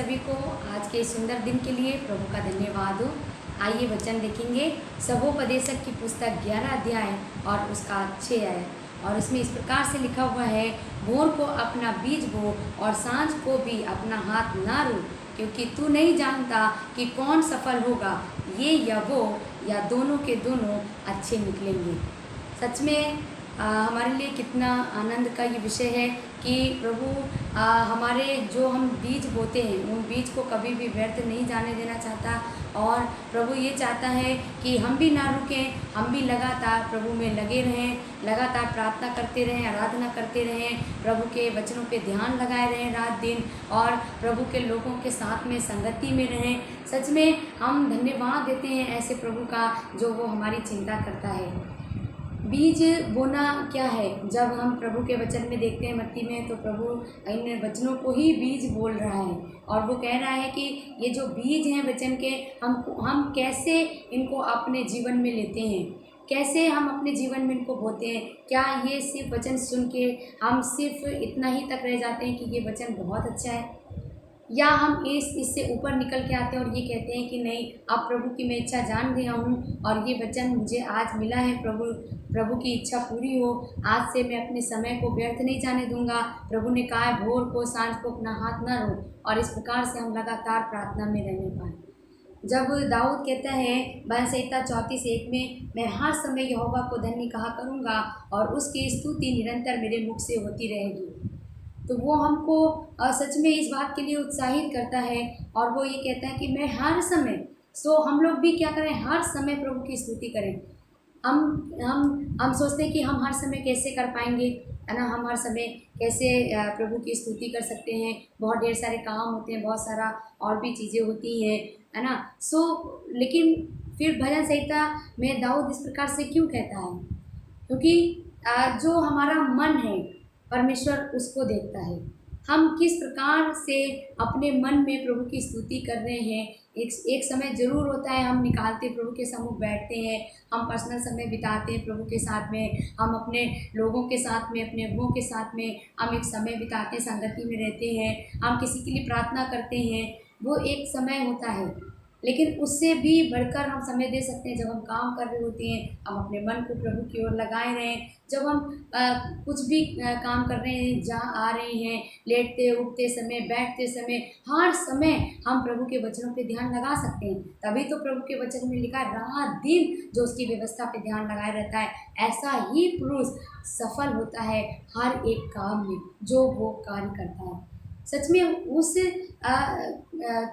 सभी को आज के इस सुंदर दिन के लिए प्रभु का धन्यवाद हो। आइए वचन देखेंगे। सभोपदेशक की पुस्तक 11 अध्याय और उसका 6 आय, और उसमें इस प्रकार से लिखा हुआ है, भोर को अपना बीज बो और सांझ को भी अपना हाथ ना रो, क्योंकि तू नहीं जानता कि कौन सफल होगा, ये या वो या दोनों के दोनों अच्छे निकलेंगे। सच में हमारे लिए कितना आनंद का ये विषय है कि प्रभु हमारे जो हम बीज बोते हैं उन बीज को कभी भी व्यर्थ नहीं जाने देना चाहता, और प्रभु ये चाहता है कि हम भी ना रुकें, हम भी लगातार प्रभु में लगे रहें, लगातार प्रार्थना करते रहें, आराधना करते रहें, प्रभु के वचनों पे ध्यान लगाए रहें रात दिन, और प्रभु के लोगों के साथ में संगति में रहें। सच में हम धन्यवाद देते हैं ऐसे प्रभु का जो वो हमारी चिंता करता है। बीज बोना क्या है? जब हम प्रभु के वचन में देखते हैं मत्ती में, तो प्रभु इन वचनों को ही बीज बोल रहा है, और वो कह रहा है कि ये जो बीज हैं वचन के, हम कैसे इनको अपने जीवन में लेते हैं, कैसे हम अपने जीवन में इनको बोते हैं। क्या ये सिर्फ वचन सुन के हम सिर्फ इतना ही तक रह जाते हैं कि ये वचन बहुत अच्छा है, या हम इससे ऊपर निकल के आते हैं और ये कहते हैं कि नहीं, अब प्रभु की मैं इच्छा जान गया हूँ और ये वचन मुझे आज मिला है, प्रभु की इच्छा पूरी हो, आज से मैं अपने समय को व्यर्थ नहीं जाने दूंगा। प्रभु ने कहा है भोर को सांझ को अपना हाथ ना रो, और इस प्रकार से हम लगातार प्रार्थना में रहने पाएँ। जब दाऊद कहता है भजन संहिता 34:1 में, मैं हर समय यहोवा को धन्य कहा करूँगा और उसकी स्तुति निरंतर मेरे मुख से होती रहेगी, तो वो हमको सच में इस बात के लिए उत्साहित करता है, और वो ये कहता है कि मैं हर समय, हम लोग भी क्या करें, हर समय प्रभु की स्तुति करें। हम सोचते हैं कि हम हर समय कैसे कर पाएंगे, है ना, हम हर समय कैसे प्रभु की स्तुति कर सकते हैं, बहुत ढेर सारे काम होते हैं, बहुत सारा और भी चीज़ें होती हैं, है ना। लेकिन फिर भजन संहिता में दाऊद इस प्रकार से क्यों कहता है? क्योंकि जो हमारा मन है परमेश्वर उसको देखता है, हम किस प्रकार से अपने मन में प्रभु की स्तुति कर रहे हैं। एक समय ज़रूर होता है हम निकालते प्रभु के सम्मुख बैठते हैं, हम पर्सनल समय बिताते हैं प्रभु के साथ में, हम अपने लोगों के साथ में, अपने अगुओं के साथ में हम एक समय बिताते हैं, संगति में रहते हैं, हम किसी के लिए प्रार्थना करते हैं, वो एक समय होता है। लेकिन उससे भी बढ़कर हम समय दे सकते हैं जब हम काम कर रहे होते हैं, हम अपने मन को प्रभु की ओर लगाए रहें। जब हम कुछ भी काम कर रहे हैं, जहाँ आ रहे हैं, लेटते उठते समय, बैठते समय, हर समय हम प्रभु के वचनों पे ध्यान लगा सकते हैं। तभी तो प्रभु के वचन में लिखा है, रात दिन जो उसकी व्यवस्था पे ध्यान लगाए रहता है, ऐसा ही पुरुष सफल होता है हर एक काम में जो वो कार्य करता है। सच में उस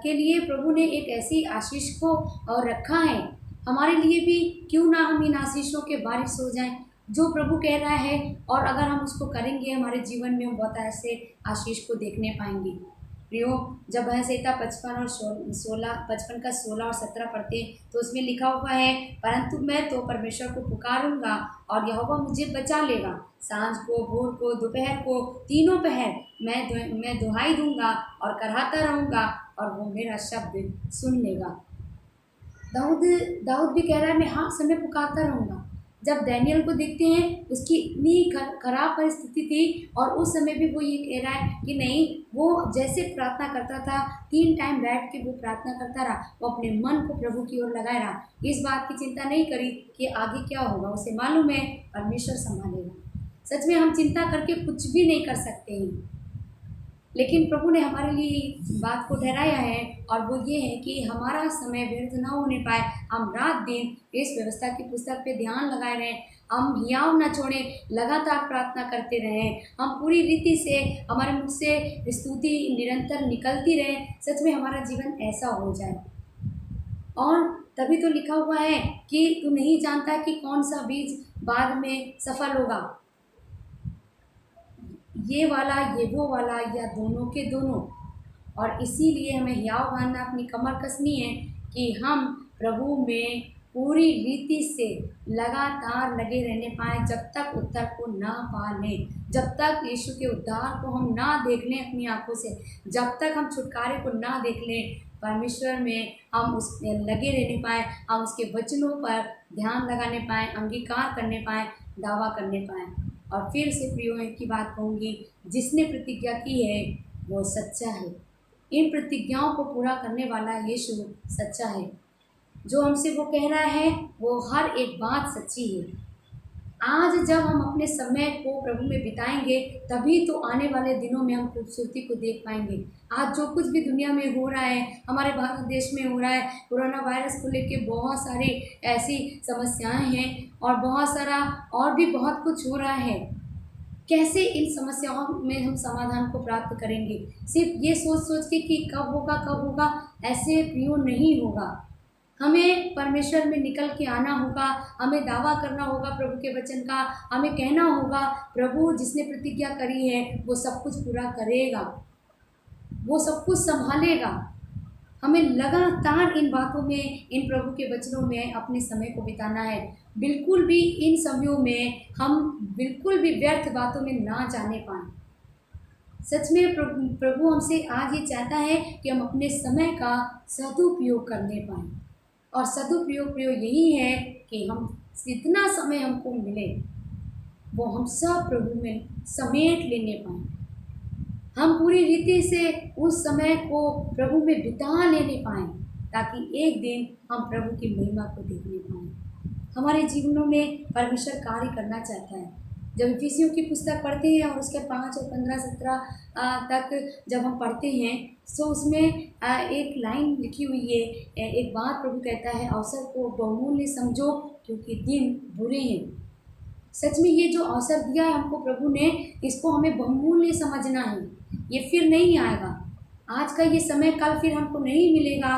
के लिए प्रभु ने एक ऐसी आशीष को और रखा है हमारे लिए भी, क्यों ना हम इन आशीषों के वारिस हो जाएं जो प्रभु कह रहा है, और अगर हम उसको करेंगे हमारे जीवन में हम बहुत ऐसे आशीष को देखने पाएंगे। प्रियो, जब भजन संहिता 55 का 16 और 17 पढ़ते तो उसमें लिखा हुआ है, परंतु मैं तो परमेश्वर को पुकारूंगा और यहोवा मुझे बचा लेगा, सांझ को, भोर को, दोपहर को, तीनों पहर मैं दुहाई दूंगा और कराहता रहूंगा, और वो मेरा शब्द सुन लेगा। दाऊद भी कह रहा है मैं हर समय पुकारता रहूँगा। जब डैनियल को देखते हैं, उसकी इतनी खराब परिस्थिति थी, और उस समय भी वो ये कह रहा है कि नहीं, वो जैसे प्रार्थना करता था, 3 टाइम बैठ के वो प्रार्थना करता रहा, वो अपने मन को प्रभु की ओर लगाए रहा, इस बात की चिंता नहीं करी कि आगे क्या होगा, उसे मालूम है परमेश्वर संभालेगा। सच में हम चिंता करके कुछ भी नहीं कर सकते हैं, लेकिन प्रभु ने हमारे लिए इस बात को ठहराया है, और वो ये है कि हमारा समय व्यर्थ ना होने पाए, हम रात दिन इस व्यवस्था की पुस्तक पे ध्यान लगाए रहें, हम हियाव ना छोड़ें, लगातार प्रार्थना करते रहें, हम पूरी रीति से हमारे मुख से स्तुति निरंतर निकलती रहे। सच में हमारा जीवन ऐसा हो जाए, और तभी तो लिखा हुआ है कि तू नहीं जानता कि कौन सा बीज बाद में सफल होगा, ये वाला, ये वो वाला, या दोनों के दोनों। और इसीलिए हमें हियाव बांधना, अपनी कमर कसनी है कि हम प्रभु में पूरी रीति से लगातार लगे रहने पाएँ, जब तक उत्तर को ना पा लें, जब तक यीशु के उद्धार को हम ना देख लें अपनी आंखों से, जब तक हम छुटकारे को ना देख लें, परमेश्वर में हम उस लगे रहने पाएँ, हम उसके वचनों पर ध्यान लगाने पाएँ, अंगीकार करने पाएँ, दावा करने पाएँ। और फिर से प्रियो की बात कहूँगी, जिसने प्रतिज्ञा की है वो सच्चा है, इन प्रतिज्ञाओं को पूरा करने वाला यीशु सच्चा है। जो हमसे वो कह रहा है वो हर एक बात सच्ची है। आज जब हम अपने समय को प्रभु में बिताएंगे तभी तो आने वाले दिनों में हम खूबसूरती को देख पाएंगे। आज जो कुछ भी दुनिया में हो रहा है, हमारे भारत देश में हो रहा है, कोरोना वायरस को लेके बहुत सारी ऐसी समस्याएं हैं और बहुत सारा और भी बहुत कुछ हो रहा है। कैसे इन समस्याओं में हम समाधान को प्राप्त करेंगे? सिर्फ ये सोच सोच के कि कब होगा, ऐसे प्रियो नहीं होगा। हमें परमेश्वर में निकल के आना होगा, हमें दावा करना होगा प्रभु के वचन का, हमें कहना होगा प्रभु जिसने प्रतिज्ञा करी है वो सब कुछ पूरा करेगा, वो सब कुछ संभालेगा। हमें लगातार इन बातों में, इन प्रभु के वचनों में अपने समय को बिताना है। बिल्कुल भी इन समयों में हम बिल्कुल भी व्यर्थ बातों में ना जाने पाएँ। सच में प्रभु हमसे आज ये चाहता है कि हम अपने समय का सदुपयोग करने पाएँ। और सदुपयोग यही है कि हम जितना समय हमको मिले वो हम सब प्रभु में समेट लेने पाएँ। हम पूरी रीति से उस समय को प्रभु में बिता लेने पाएँ, ताकि एक दिन हम प्रभु की महिमा को देखने पाएँ। हमारे जीवनों में परमेश्वर कार्य करना चाहता है। जब इफिसियों की पुस्तक पढ़ते हैं और उसके 5 और 15, 17 तक जब हम पढ़ते हैं तो उसमें एक लाइन लिखी हुई है, एक बात प्रभु कहता है, अवसर को बहुमूल्य समझो क्योंकि दिन बुरे हैं। सच में ये जो अवसर दिया है हमको प्रभु ने, इसको हमें बहुमूल्य समझना है। ये फिर नहीं आएगा। आज का ये समय कल फिर हमको नहीं मिलेगा।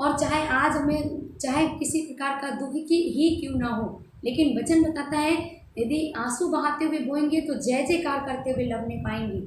और चाहे किसी प्रकार का दुख ही क्यों ना हो, लेकिन वचन बताता है यदि आंसू बहाते हुए बोएंगे तो जय जयकार करते हुए लवने पाएंगे।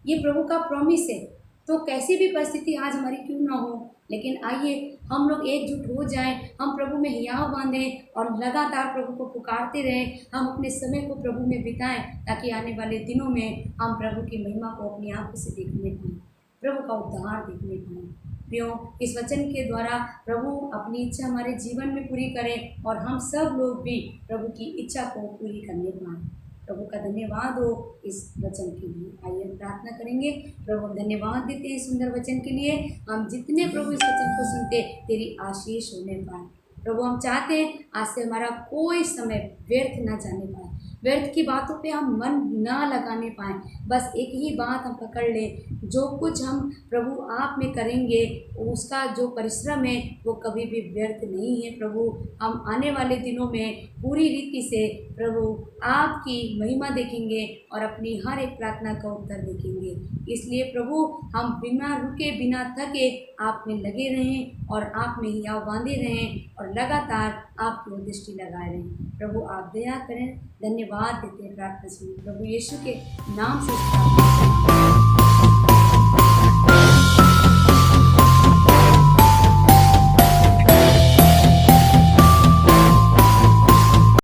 ये प्रभु का प्रॉमिस है। तो कैसी भी परिस्थिति आज हमारी क्यों ना हो, लेकिन आइए हम लोग एकजुट हो जाएं, हम प्रभु में हियाव बांधें और लगातार प्रभु को पुकारते रहें। हम अपने समय को प्रभु में बिताएं ताकि आने वाले दिनों में हम प्रभु की महिमा को अपनी आंखों से देखने पाएँ, प्रभु का उद्धार देखने पाएँ। प्रियो, इस वचन के द्वारा प्रभु अपनी इच्छा हमारे जीवन में पूरी करें और हम सब लोग भी प्रभु की इच्छा को पूरी करने पाएँ। प्रभु का धन्यवाद हो इस वचन के लिए। आइए हम प्रार्थना करेंगे। प्रभु हम धन्यवाद देते हैं सुंदर वचन के लिए। हम जितने प्रभु इस वचन को सुनते तेरी आशीष होने पाए। प्रभु हम चाहते हैं आज से हमारा कोई समय व्यर्थ ना जाने पाए, व्यर्थ की बातों पे हम मन ना लगाने पाएँ। बस एक ही बात हम पकड़ लें, जो कुछ हम प्रभु आप में करेंगे उसका जो परिश्रम है वो कभी भी व्यर्थ नहीं है। प्रभु हम आने वाले दिनों में पूरी रीति से प्रभु आपकी महिमा देखेंगे और अपनी हर एक प्रार्थना का उत्तर देखेंगे। इसलिए प्रभु हम बिना रुके बिना थके आप में लगे रहें और आप में हियाव बांधे रहें और लगातार आपकी ओर दृष्टि लगाए रहें। प्रभु आप दया करें। धन्यवाद देते हैं प्रार्थना सुनिए प्रभु यीशु के नाम से।